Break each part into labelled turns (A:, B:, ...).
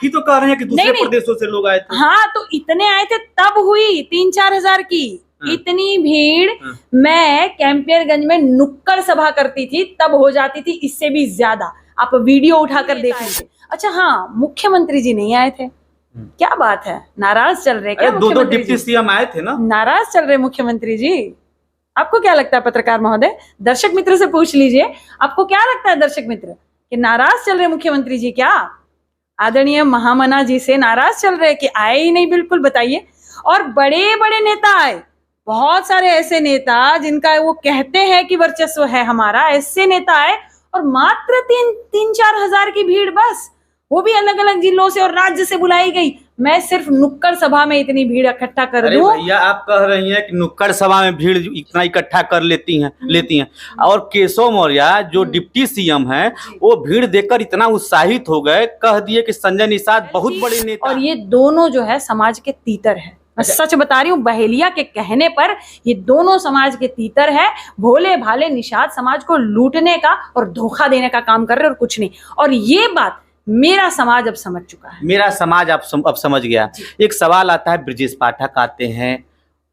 A: ही तो कह रहे हैं कि दूसरे प्रदेशों से लोग आए थे।
B: हाँ, तो इतने आए थे तब हुई 3-4 हजार की। इतनी भीड़ मैं कैंपियरगंज में नुक्कड़ सभा करती थी तब हो जाती थी, इससे भी ज्यादा। आप वीडियो उठाकर देख लीजिए। अच्छा हाँ, मुख्यमंत्री जी नहीं आए थे, क्या बात है, नाराज चल रहे क्या?
A: दो डिप्टी सीएम आए थे ना,
B: नाराज चल रहे मुख्यमंत्री जी। आपको क्या लगता है पत्रकार महोदय? दर्शक मित्र से पूछ लीजिए, आपको क्या लगता है दर्शक मित्र कि नाराज चल रहे मुख्यमंत्री जी? क्या आदरणीय महामना जी से नाराज चल रहे कि आए ही नहीं? बिल्कुल बताइए। और बड़े बड़े नेता आए, बहुत सारे ऐसे नेता जिनका वो कहते हैं कि वर्चस्व है हमारा, ऐसे नेता आए और मात्र 3-4 हजार की भीड़, बस वो भी अलग अलग जिलों से और राज्य से बुलाई गई। मैं सिर्फ नुक्कड़ सभा में इतनी भीड़ इकट्ठा कर दूं?
A: भैया आप कह रही हैं कि नुक्कड़ सभा में भीड़ इतना इकट्ठा कर लेती हैं और केशव मौर्य जो डिप्टी सीएम हैं वो भीड़ देखकर इतना उत्साहित हो गए, कह दिए कि संजय निषाद बहुत बड़े नेता।
B: और ये दोनों जो है समाज के तीतर है, मैं सच बता रही हूँ, बहेलिया के कहने पर ये दोनों समाज के तीतर है। भोले भाले निषाद समाज को लूटने का और धोखा देने का काम कर रहे और कुछ नहीं। और ये बात मेरा समाज अब समझ चुका है,
A: मेरा समाज अब समझ गया। एक सवाल आता है, ब्रजेश पाठक आते हैं,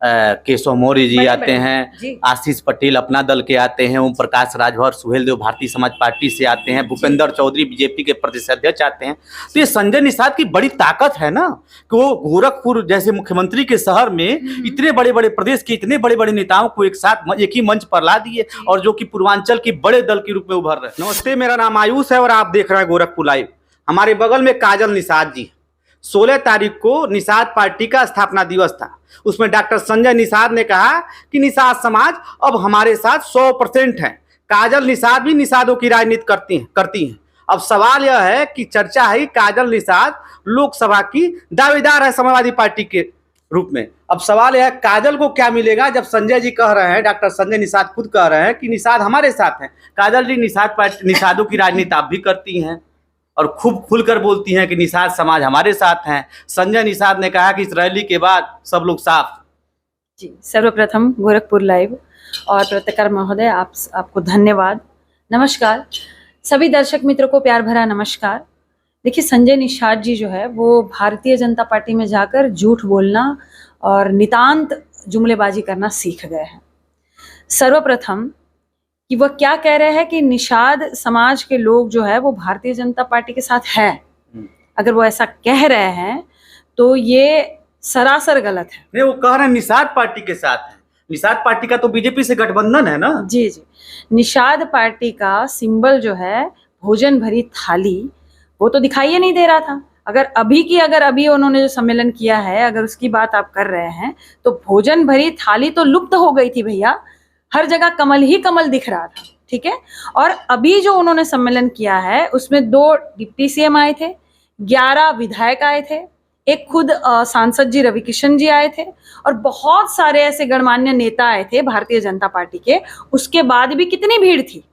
A: केशव मौर्य जी आते हैं, आशीष पटेल अपना दल के आते हैं, ओम प्रकाश राजभर, सुहेल देव भारतीय समाज पार्टी से आते हैं, भूपेंद्र चौधरी बीजेपी के प्रदेश अध्यक्ष आते हैं। तो ये संजय निषाद की बड़ी ताकत है ना कि वो गोरखपुर जैसे मुख्यमंत्री के शहर में इतने बड़े बड़े प्रदेश के इतने बड़े बड़े नेताओं को एक साथ एक ही मंच पर ला दिए और जो कि पूर्वांचल के बड़े दल के रूप में उभर रहे। नमस्ते, मेरा नाम आयुष है और आप देख रहे हैं गोरखपुर लाइव। हमारे बगल में काजल निषाद जी, 16 तारीख को निषाद पार्टी का स्थापना दिवस था। उसमें डॉक्टर संजय निषाद ने कहा कि निषाद समाज अब हमारे साथ 100% है। काजल निषाद भी निषादों की राजनीति करती हैं। अब सवाल यह है कि चर्चा है काजल निषाद लोकसभा की दावेदार है समाजवादी पार्टी के रूप में। अब सवाल यह है काजल को क्या मिलेगा जब संजय जी कह रहे हैं, डॉक्टर संजय निषाद खुद कह रहे हैं कि निषाद हमारे साथ है। काजल जी निषादों की राजनीति आप भी करती हैं और खूब खुलकर बोलती हैं कि निषाद समाज हमारे साथ हैं। संजय निषाद ने कहा कि इस रैली के बाद सब लोग साफ।
B: जी, सर्वप्रथम गोरखपुर लाइव और पत्रकार महोदय आपको धन्यवाद, नमस्कार। सभी दर्शक मित्रों को प्यार भरा नमस्कार। देखिए, संजय निषाद जी जो है वो भारतीय जनता पार्टी में जाकर झूठ बोलना और नितांत जुमलेबाजी करना सीख गए हैं। सर्वप्रथम कि वह क्या कह रहे हैं कि निषाद समाज के लोग जो है वो भारतीय जनता पार्टी के साथ है। अगर वो ऐसा कह रहे हैं तो ये सरासर गलत है।
A: नहीं, वो कह रहे हैं निषाद पार्टी के साथ है। निषाद पार्टी का तो बीजेपी से गठबंधन है ना। जी
B: जी, निषाद पार्टी का सिंबल जो है भोजन भरी थाली, वो तो दिखाई नहीं दे रहा था। अगर अभी उन्होंने जो सम्मेलन किया है, अगर उसकी बात आप कर रहे हैं तो भोजन भरी थाली तो लुप्त हो गई थी भैया, हर जगह कमल ही कमल दिख रहा था, ठीक है। और अभी जो उन्होंने सम्मेलन किया है उसमें 2 डिप्टी सीएम आए थे, 11 विधायक आए थे, एक खुद सांसद जी रविकिशन जी आए थे और बहुत सारे ऐसे गणमान्य नेता आए थे भारतीय जनता पार्टी के। उसके बाद भी कितनी भीड़ थी,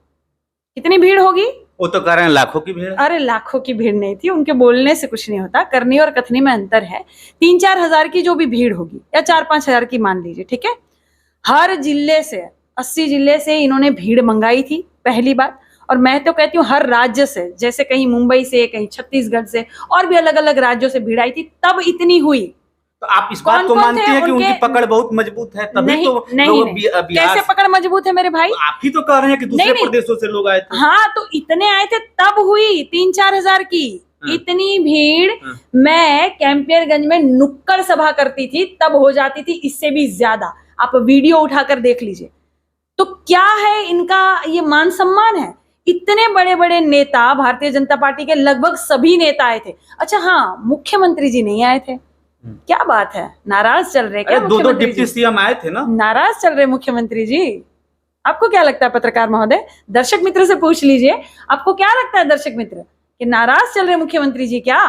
B: कितनी भीड़ होगी?
A: वो तो कह रहे हैं लाखों की भीड़।
B: अरे लाखों की भीड़ नहीं थी, उनके बोलने से कुछ नहीं होता, करनी और कथनी में अंतर है। 3-4 हजार की जो भी भीड़ होगी या 4-5 हजार की मान लीजिए, ठीक है। हर जिले से 80 जिले से इन्होंने भीड़ मंगाई थी, पहली बात। और मैं तो कहती हूँ हर राज्य से, जैसे कहीं मुंबई से, कहीं छत्तीसगढ़ से और भी अलग अलग राज्यों से भीड़ आई थी, तब इतनी हुई।
A: तो आप इस बात को मानती हैं कि उनकी पकड़ बहुत मजबूत है? तभी
B: नहीं,
A: तो
B: नहीं। कैसे पकड़ मजबूत है मेरे भाई?
A: तो आप ही तो कह रहे हैं कि दूसरे प्रदेशों से लोग आए थे।
B: हाँ, तो इतने आए थे तब हुई 3-4 हजार की। इतनी भीड़ मैं कैंपियरगंज में नुक्कड़ सभा करती थी तब हो जाती थी, इससे भी ज्यादा। आप वीडियो उठाकर देख लीजिए। तो क्या है इनका ये मान सम्मान है? इतने बड़े बड़े नेता, भारतीय जनता पार्टी के लगभग सभी नेता आए थे। अच्छा हाँ, मुख्यमंत्री जी नहीं आए थे, क्या बात है, नाराज चल रहे क्या?
A: 2 डिप्टी सीएम आए थे ना,
B: नाराज चल रहे मुख्यमंत्री जी। आपको क्या लगता है पत्रकार महोदय? दर्शक मित्र से पूछ लीजिए, आपको क्या लगता है दर्शक मित्र कि नाराज चल रहे मुख्यमंत्री जी? क्या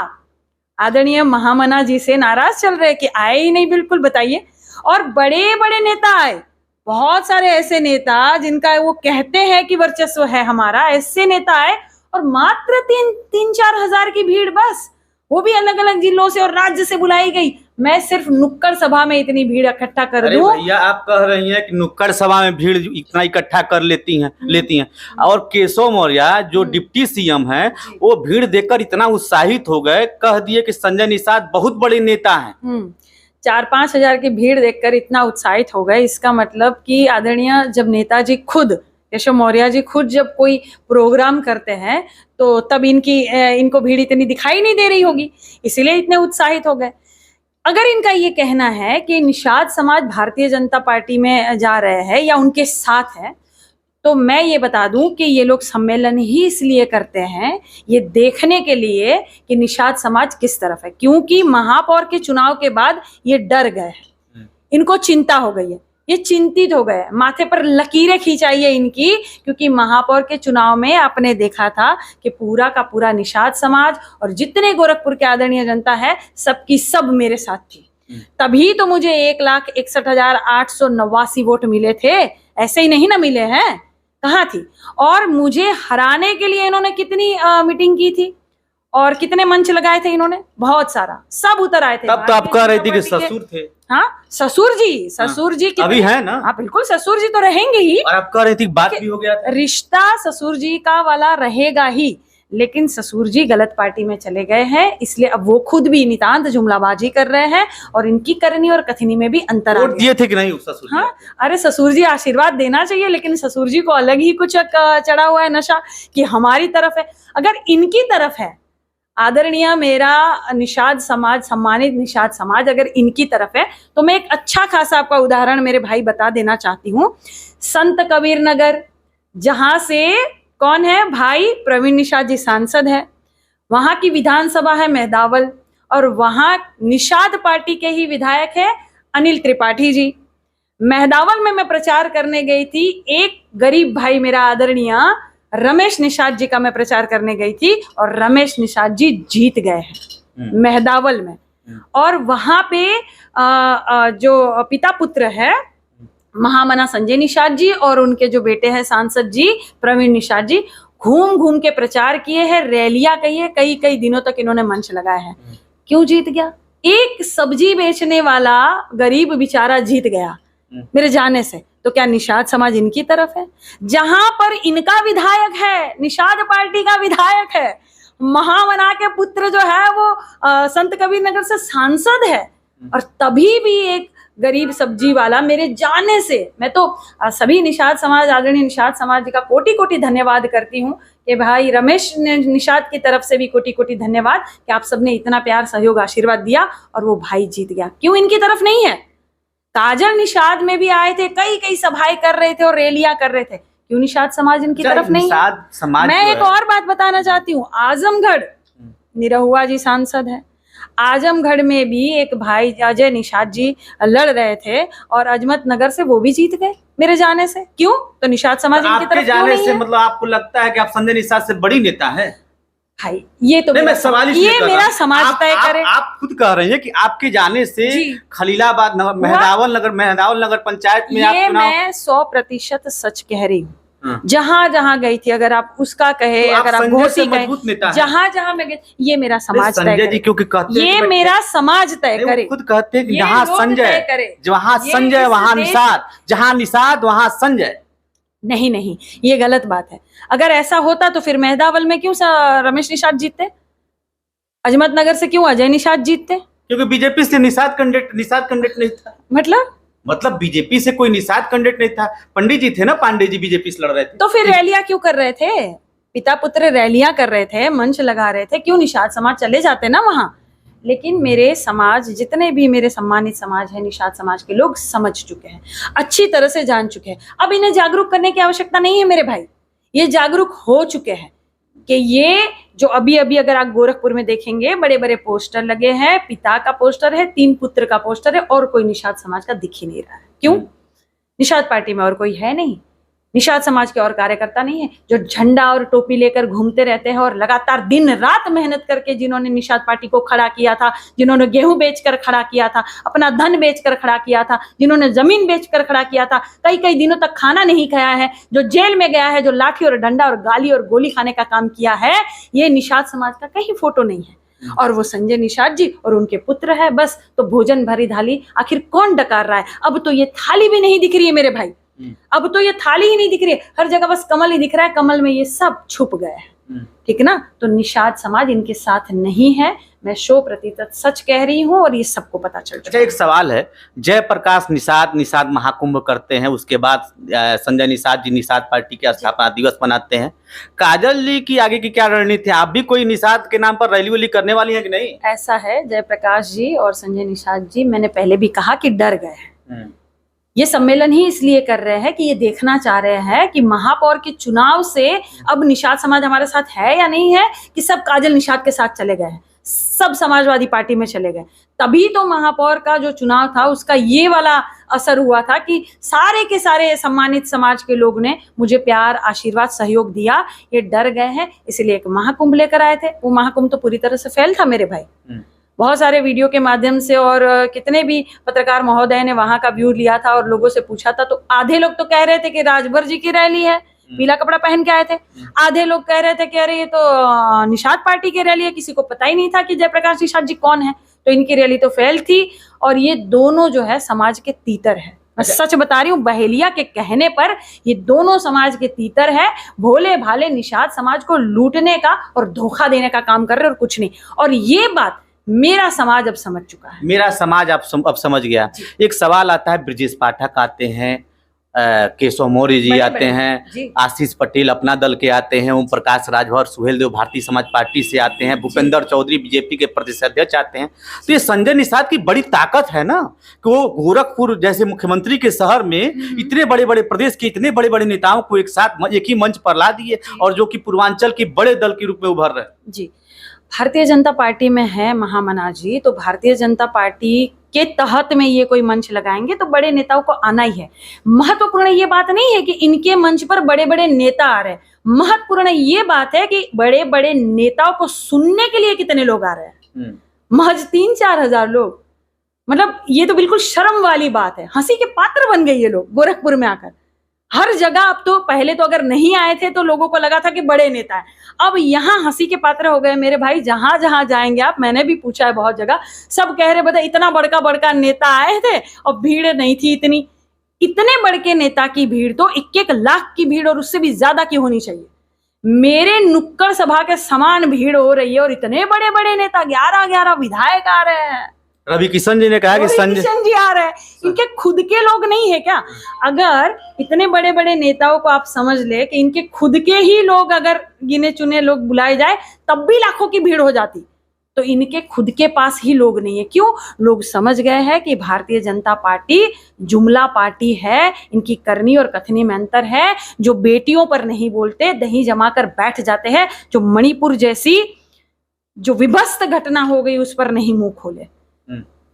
B: आदरणीय महामना जी से नाराज चल रहे कि आए ही नहीं? बिल्कुल बताइए। और बड़े बड़े नेता आए, बहुत सारे ऐसे नेता जिनका वो कहते हैं कि वर्चस्व है हमारा, ऐसे नेता आए और मात्र 3-4 हजार की भीड़, बस वो भी अलग अलग जिलों से और राज्य से बुलाई गई। मैं सिर्फ नुक्कड़ सभा में इतनी भीड़ इकट्ठा कर
A: अरे
B: दूं।
A: भैया आप कह रही हैं कि नुक्कड़ सभा में भीड़ इतना इकट्ठा कर लेती हैं और केशव मौर्य जो डिप्टी सीएम हैं वो भीड़ देखकर इतना उत्साहित हो गए, कह दिए कि संजय निषाद बहुत बड़े नेता हैं।
B: 4-5 हजार की भीड़ देखकर इतना उत्साहित हो गए, इसका मतलब कि आदरणीय जब नेताजी खुद, केशव मौर्य जी खुद जब कोई प्रोग्राम करते हैं तो तब इनको भीड़ इतनी दिखाई नहीं दे रही होगी, इसीलिए इतने उत्साहित हो गए। अगर इनका ये कहना है कि निषाद समाज भारतीय जनता पार्टी में जा रहे हैं या उनके साथ है, तो मैं ये बता दूं कि ये लोग सम्मेलन ही इसलिए करते हैं, ये देखने के लिए कि निषाद समाज किस तरफ है, क्योंकि महापौर के चुनाव के बाद ये डर गए हैं, इनको चिंता हो गई है, ये चिंतित हो गए, माथे पर लकीरें खींचाई है इनकी, क्योंकि महापौर के चुनाव में आपने देखा था कि पूरा का पूरा निषाद समाज और जितने गोरखपुर के आदरणीय जनता है सबकी सब मेरे साथ थी। तभी तो मुझे 1,61,889 वोट मिले थे, ऐसे ही नहीं ना मिले हैं, कहाँ थी। और मुझे हराने के लिए इन्होंने कितनी मीटिंग की थी और कितने मंच लगाए थे इन्होंने, बहुत सारा, सब उतर आए थे।
A: तब तो आप कह रही थी कि ससुर थे।
B: हाँ, ससुर जी
A: अभी है ना।
B: हाँ बिल्कुल, ससुर जी तो रहेंगे ही,
A: और आप कह रही थी बात भी हो गया था,
B: रिश्ता ससुर जी का वाला रहेगा ही, लेकिन ससुर जी गलत पार्टी में चले गए हैं, इसलिए अब वो खुद भी नितांत जुमलाबाजी कर रहे हैं और इनकी करनी और कथनी में भी अंतर आ गया।
A: दिए थे कि नहीं ससुर जी?
B: हाँ, अरे ससुर जी आशीर्वाद देना चाहिए, लेकिन ससुर जी को अलग ही कुछ चढ़ा हुआ है नशा कि हमारी तरफ है। अगर इनकी तरफ है आदरणीय मेरा निषाद समाज, सम्मानित निषाद समाज अगर इनकी तरफ है, तो मैं एक अच्छा खासा आपका उदाहरण मेरे भाई बता देना चाहती हूँ। संत कबीर नगर, जहां से कौन है भाई, प्रवीण निषाद जी सांसद है, वहां की विधानसभा है मेहदावल, और वहां निषाद पार्टी के ही विधायक है अनिल त्रिपाठी जी। मेहदावल में मैं प्रचार करने गई थी, एक गरीब भाई मेरा आदरणीय रमेश निषाद जी का मैं प्रचार करने गई थी और रमेश निषाद जी जीत गए हैं मेहदावल में। और वहां पे जो पिता पुत्र है महामना संजय निषाद जी और उनके जो बेटे हैं सांसद जी प्रवीण निषाद जी, घूम घूम के प्रचार किए हैं, रैलियां कही है, कई कई दिनों तक इन्होंने मंच लगाए हैं। क्यों जीत गया? एक सब्जी बेचने वाला गरीब बेचारा जीत गया मेरे जाने से। तो क्या निषाद समाज इनकी तरफ है? जहां पर इनका विधायक है, निषाद पार्टी का विधायक है, महामना के पुत्र जो है वो संत कबीर नगर से सांसद है, और तभी भी एक गरीब सब्जी वाला मेरे जाने से, मैं तो सभी निषाद समाज, आदरणीय निषाद समाज का कोटि कोटि धन्यवाद करती हूँ कि भाई रमेश निषाद की तरफ से भी कोटि कोटि धन्यवाद कि आप सबने इतना प्यार, सहयोग, आशीर्वाद दिया और वो भाई जीत गया। क्यों इनकी तरफ नहीं है? काजल निषाद में भी आए थे, कई कई सभाएं कर रहे थे और रैलियां कर रहे थे, क्यों निषाद समाज इनकी तरफ नहीं है? मैं एक और बात बताना चाहती हूँ, आजमगढ़ निरहुआ जी सांसद है, आजमगढ़ में भी एक भाई अजय निषाद जी लड़ रहे थे और अजमत नगर से वो भी जीत गए मेरे जाने से। क्यों? तो निषाद समाज इनकी तरफ क्यों नहीं है?
A: मतलब आपको लगता है कि आप संजय निषाद से बड़ी नेता है?
B: भाई ये तो
A: मैं सवाल
B: ये मेरा समाज तय करे।
A: आप खुद कह रहे हैं कि आपके जाने से खलीलाबाद नगर, मेहदावल नगर पंचायत में
B: ये मैं 100% सच कह रही हूँ। जहां जहां गई थी, अगर आप उसका कहे, तो अगर आप घोसी कहे, जहां जहां मैं गई, ये मेरा समाज तय करे,
A: क्योंकि कहते
B: ये मेरा समाज तय करे।
A: खुद कहते हैं कि जहां संजय, जहां संजय वहां निषाद, जहां निषाद वहां संजय।
B: नहीं नहीं, ये गलत बात है। अगर ऐसा होता तो फिर मेहदावल में क्यों रमेश निषाद जीतते, अजमत नगर से क्यों अजय निषाद जीतते?
A: क्योंकि बीजेपी से निषाद कैंडिडेट नहीं था। मतलब बीजेपी से कोई निषाद कैंडिडेट नहीं था, पंडित जी थे ना, पांडे जी बीजेपी से लड़ रहे थे।
B: तो फिर रैलियां क्यों कर रहे थे? पिता पुत्र रैलियां कर रहे थे, मंच लगा रहे थे, क्यों निषाद समाज चले जाते ना वहां। लेकिन मेरे समाज, जितने भी मेरे सम्मानित समाज है, निषाद समाज के लोग समझ चुके हैं, अच्छी तरह से जान चुके हैं। अब इन्हें जागरूक करने की आवश्यकता नहीं है मेरे भाई, ये जागरूक हो चुके हैं कि ये जो अभी अभी अगर आप गोरखपुर में देखेंगे, बड़े बड़े पोस्टर लगे हैं, पिता का पोस्टर है, 3 पुत्र का पोस्टर है, और कोई निषाद समाज का दिख ही नहीं रहा है। क्यों? निषाद पार्टी में और कोई है नहीं, निषाद समाज के और कार्यकर्ता नहीं है जो झंडा और टोपी लेकर घूमते रहते हैं और लगातार दिन रात मेहनत करके, जिन्होंने निषाद पार्टी को खड़ा किया था, जिन्होंने गेहूं बेचकर खड़ा किया था, अपना धन बेचकर खड़ा किया था, जिन्होंने जमीन बेचकर खड़ा किया था, कई कई दिनों तक खाना नहीं खाया है, जो जेल में गया है, जो लाठी और डंडा और गाली और गोली खाने का काम किया है, ये निषाद समाज का कहीं फोटो नहीं है। और वो संजय निषाद जी और उनके पुत्र है बस। तो भोजन भरी थाली आखिर कौन डकार रहा है? अब तो ये थाली भी नहीं दिख रही है मेरे भाई, अब तो ये थाली ही नहीं दिख रही है, हर जगह बस कमल ही दिख रहा है, कमल में ये सब छुप गए हैं। ठीक ना? तो निषाद समाज इनके साथ नहीं है, मैं 100% सच कह रही हूँ और ये सबको पता चल चुका।
A: अच्छा, एक सवाल है, जयप्रकाश निषाद महाकुंभ करते हैं, उसके बाद संजय निषाद जी निषाद पार्टी के स्थापना दिवस मनाते हैं, काजल जी की आगे की क्या रणनीति है? आप भी कोई निषाद के नाम पर रैली वैली करने वाली है कि नहीं?
B: ऐसा है, जयप्रकाश जी और संजय निषाद जी, मैंने पहले भी कहा कि डर गए हैं। ये सम्मेलन ही इसलिए कर रहे हैं कि ये देखना चाह रहे हैं कि महापौर के चुनाव से अब निषाद समाज हमारे साथ है या नहीं है, कि सब काजल निषाद के साथ चले गए हैं, सब समाजवादी पार्टी में चले गए। तभी तो महापौर का जो चुनाव था उसका ये वाला असर हुआ था कि सारे के सारे सम्मानित समाज के लोग ने मुझे प्यार, आशीर्वाद, सहयोग दिया। ये डर गए हैं, इसलिए एक महाकुंभ लेकर आए थे। वो महाकुंभ तो पूरी तरह से फेल था मेरे भाई। बहुत सारे वीडियो के माध्यम से और कितने भी पत्रकार महोदय ने वहां का व्यू लिया था और लोगों से पूछा था, तो आधे लोग तो कह रहे थे कि राजभर जी की रैली है, पीला कपड़ा पहन के आए थे। आधे लोग कह रहे थे कि अरे ये तो निषाद पार्टी की रैली है, किसी को पता ही नहीं था कि जयप्रकाश निषाद जी कौन है। तो इनकी रैली तो फेल थी और ये दोनों जो है समाज के तीतर है। मैं सच बता रही हूँ, बहेलिया के कहने पर ये दोनों समाज के तीतर है। भोले भाले निषाद समाज को लूटने का और धोखा देने का काम कर रहे और कुछ नहीं। और ये बात मेरा समाज अब समझ चुका है।
A: मेरा समाज अब समझ गया। एक सवाल आता है, ब्रजेश पाठक आते हैं, केशव मौर्य जी आते हैं, आशीष पटेल अपना दल के आते हैं, ओम प्रकाश राजभर, सुहेल देव भारतीय समाज पार्टी से आते हैं, भूपेंद्र चौधरी बीजेपी के प्रदेश अध्यक्ष आते हैं। तो ये संजय निषाद की बड़ी ताकत है ना कि वो गोरखपुर जैसे मुख्यमंत्री के शहर में इतने बड़े बड़े प्रदेश के इतने बड़े बड़े नेताओं को एक साथ एक ही मंच पर ला दिए और जो कि पूर्वांचल के बड़े दल के रूप में उभर रहे।
B: जी, भारतीय जनता पार्टी में है महामना जी, तो भारतीय जनता पार्टी के तहत में ये कोई मंच लगाएंगे तो बड़े नेताओं को आना ही है। महत्वपूर्ण ये बात नहीं है कि इनके मंच पर बड़े बड़े नेता आ रहे हैं, महत्वपूर्ण ये बात है कि बड़े बड़े नेताओं को सुनने के लिए कितने लोग आ रहे हैं। महज 3-4 हजार लोग, मतलब ये तो बिल्कुल शर्म वाली बात है। हंसी के पात्र बन गए ये लोग गोरखपुर में आकर। हर जगह अब तो, पहले तो अगर नहीं आए थे तो लोगों को लगा था कि बड़े नेता है, अब यहाँ हंसी के पात्र हो गए मेरे भाई। जहां जहां जाएंगे आप, मैंने भी पूछा है बहुत जगह, सब कह रहे बता इतना बड़का बड़का नेता आए थे और भीड़ नहीं थी इतनी। इतने बड़के नेता की भीड़ तो 1-1 लाख की भीड़ और उससे भी ज्यादा की होनी चाहिए। मेरे नुक्कड़ सभा के समान भीड़ हो रही है और इतने बड़े बड़े नेता, 11-11 विधायक आ रहे हैं।
A: रवि किशन जी ने कहा कि
B: संजय किशन जी आ रहे हैं, इनके खुद के लोग नहीं है क्या? अगर इतने बड़े बड़े नेताओं को आप समझ ले कि इनके खुद के ही लोग अगर गिने चुने लोग बुलाए जाए तब भी लाखों की भीड़ हो जाती, तो इनके खुद के पास ही लोग नहीं है। क्यों? लोग समझ गए हैं कि भारतीय जनता पार्टी जुमला पार्टी है, इनकी करनी और कथनी में अंतर है। जो बेटियों पर नहीं बोलते, दही जमा कर बैठ जाते हैं, जो मणिपुर जैसी जो विभत्स घटना हो गई उस पर नहीं मुंह खोले,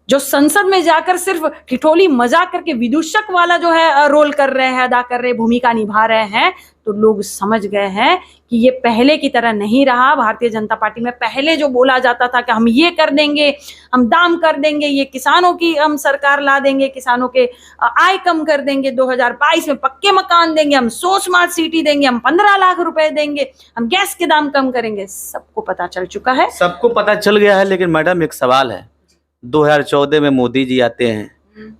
B: जो संसद में जाकर सिर्फ ठिठोली मजाक करके विदूषक वाला जो है रोल कर रहे हैं, अदा कर रहे, भूमिका निभा रहे हैं, तो लोग समझ गए हैं कि ये पहले की तरह नहीं रहा। भारतीय जनता पार्टी में पहले जो बोला जाता था कि हम ये कर देंगे, हम दाम कर देंगे, ये किसानों की हम सरकार ला देंगे, किसानों के आय कम कर देंगे, 2022 में पक्के मकान देंगे, हम 100 स्मार्ट सिटी देंगे, हम 15 लाख रुपए देंगे, हम गैस के दाम कम करेंगे, सबको पता चल चुका है।
A: सबको पता चल गया है। लेकिन मैडम एक सवाल है, 2014 में मोदी जी आते हैं,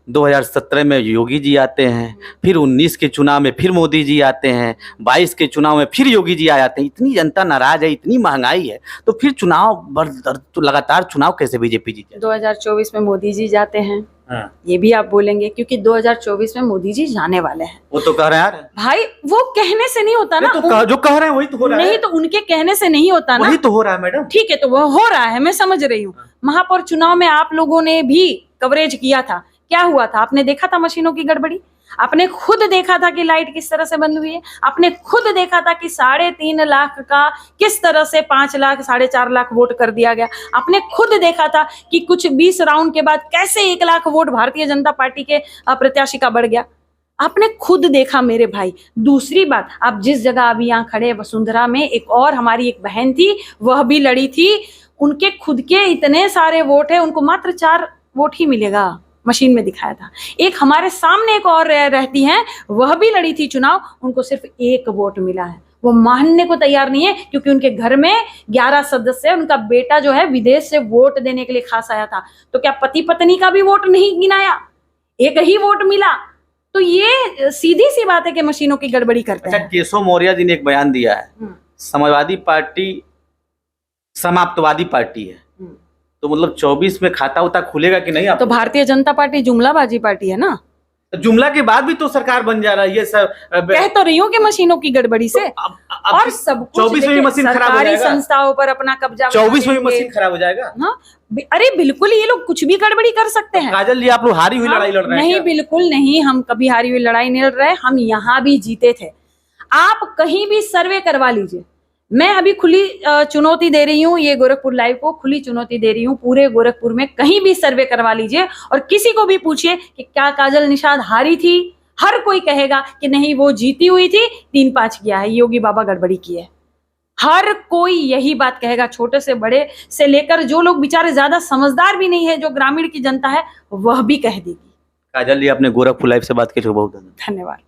A: 2017 में योगी जी आते हैं, फिर 19 के चुनाव में फिर मोदी जी आते हैं, 22 के चुनाव में फिर योगी जी आ जाते हैं। इतनी जनता नाराज है, इतनी महंगाई है, तो फिर तो लगातार चुनाव कैसे बीजेपी जीते?
B: 2024 में मोदी जी जाते हैं, ये भी आप बोलेंगे, क्योंकि 2024 में मोदी जी जाने वाले हैं।
A: वो तो कह रहे हैं यार
B: भाई, वो कहने से नहीं होता ना,
A: तो जो कह रहे हैं वही तो हो रहा है।
B: नहीं तो उनके कहने से नहीं होता ना,
A: वही तो हो रहा है मैडम।
B: ठीक है, तो वो हो रहा है, मैं समझ रही हूँ। महापौर चुनाव में आप लोगों ने भी कवरेज किया था, क्या हुआ था? आपने देखा था मशीनों की गड़बड़ी, आपने खुद देखा था कि लाइट किस तरह से बंद हुई है, आपने खुद देखा था कि 3.5 लाख का किस तरह से 5 लाख 4.5 लाख वोट कर दिया गया, आपने खुद देखा था कि कुछ 20 राउंड के बाद कैसे 1 लाख वोट भारतीय जनता पार्टी के प्रत्याशी का बढ़ गया, आपने खुद देखा मेरे भाई। दूसरी बात, आप जिस जगह अभी यहाँ खड़े वसुंधरा में एक और हमारी एक बहन थी, वह भी लड़ी थी, उनके खुद के इतने सारे वोट है, उनको मात्र 4 वोट ही मिलेगा, मशीन में दिखाया था। एक हमारे सामने एक और रहती हैं, वह भी लड़ी थी चुनाव, उनको सिर्फ 1 वोट मिला है। वो मानने को तैयार नहीं है, क्योंकि उनके घर में 11 सदस्य है, उनका बेटा जो है विदेश से वोट देने के लिए खास आया था, तो क्या पति पत्नी का भी वोट नहीं गिनाया, एक ही वोट मिला? तो ये सीधी सी बात है कि मशीनों की गड़बड़ी करते
A: अच्छा,
B: हैं।
A: केशव मौर्य जी ने एक बयान दिया है, समाजवादी पार्टी समाप्तवादी पार्टी है, तो मतलब 24 में खाता उता खुलेगा कि नहीं?
B: तो भारतीय जनता पार्टी जुमलाबाजी पार्टी है ना,
A: जुमला के बाद भी तो सरकार बन जा रहा है, ये सब
B: कह तो रही हूँ कि मशीनों की गड़बड़ी से। और सब कुछ
A: 24 में भी मशीन खराब हो
B: सरकारी
A: जाएगा,
B: संस्थाओं पर अपना कब्जा
A: 24 में भी
B: बनाएंगे।
A: मशीन खराब हो जाएगा।
B: हाँ, अरे बिल्कुल, ये लोग कुछ भी गड़बड़ी कर सकते हैं।
A: काजल जी, आप लोग हारी हुई लड़ाई लड़ रहे हैं
B: नहीं,
A: क्या?
B: बिल्कुल नहीं, हम कभी हारी हुई लड़ाई नहीं लड़ रहे, हम यहाँ भी जीते थे। आप कहीं भी सर्वे करवा लीजिए, मैं अभी खुली चुनौती दे रही हूँ, ये गोरखपुर लाइव को खुली चुनौती दे रही हूँ, पूरे गोरखपुर में कहीं भी सर्वे करवा लीजिए और किसी को भी पूछिए कि क्या काजल निषाद हारी थी, हर कोई कहेगा कि नहीं, वो जीती हुई थी, 3-5 किया है, योगी बाबा गड़बड़ी की है। हर कोई यही बात कहेगा, छोटे से बड़े से लेकर जो लोग बेचारे ज्यादा समझदार भी नहीं है, जो ग्रामीण की जनता है, वह भी कह देगी।
A: काजल जी, आपने गोरखपुर लाइव से बात की, बहुत धन्यवाद।
B: धन्यवाद।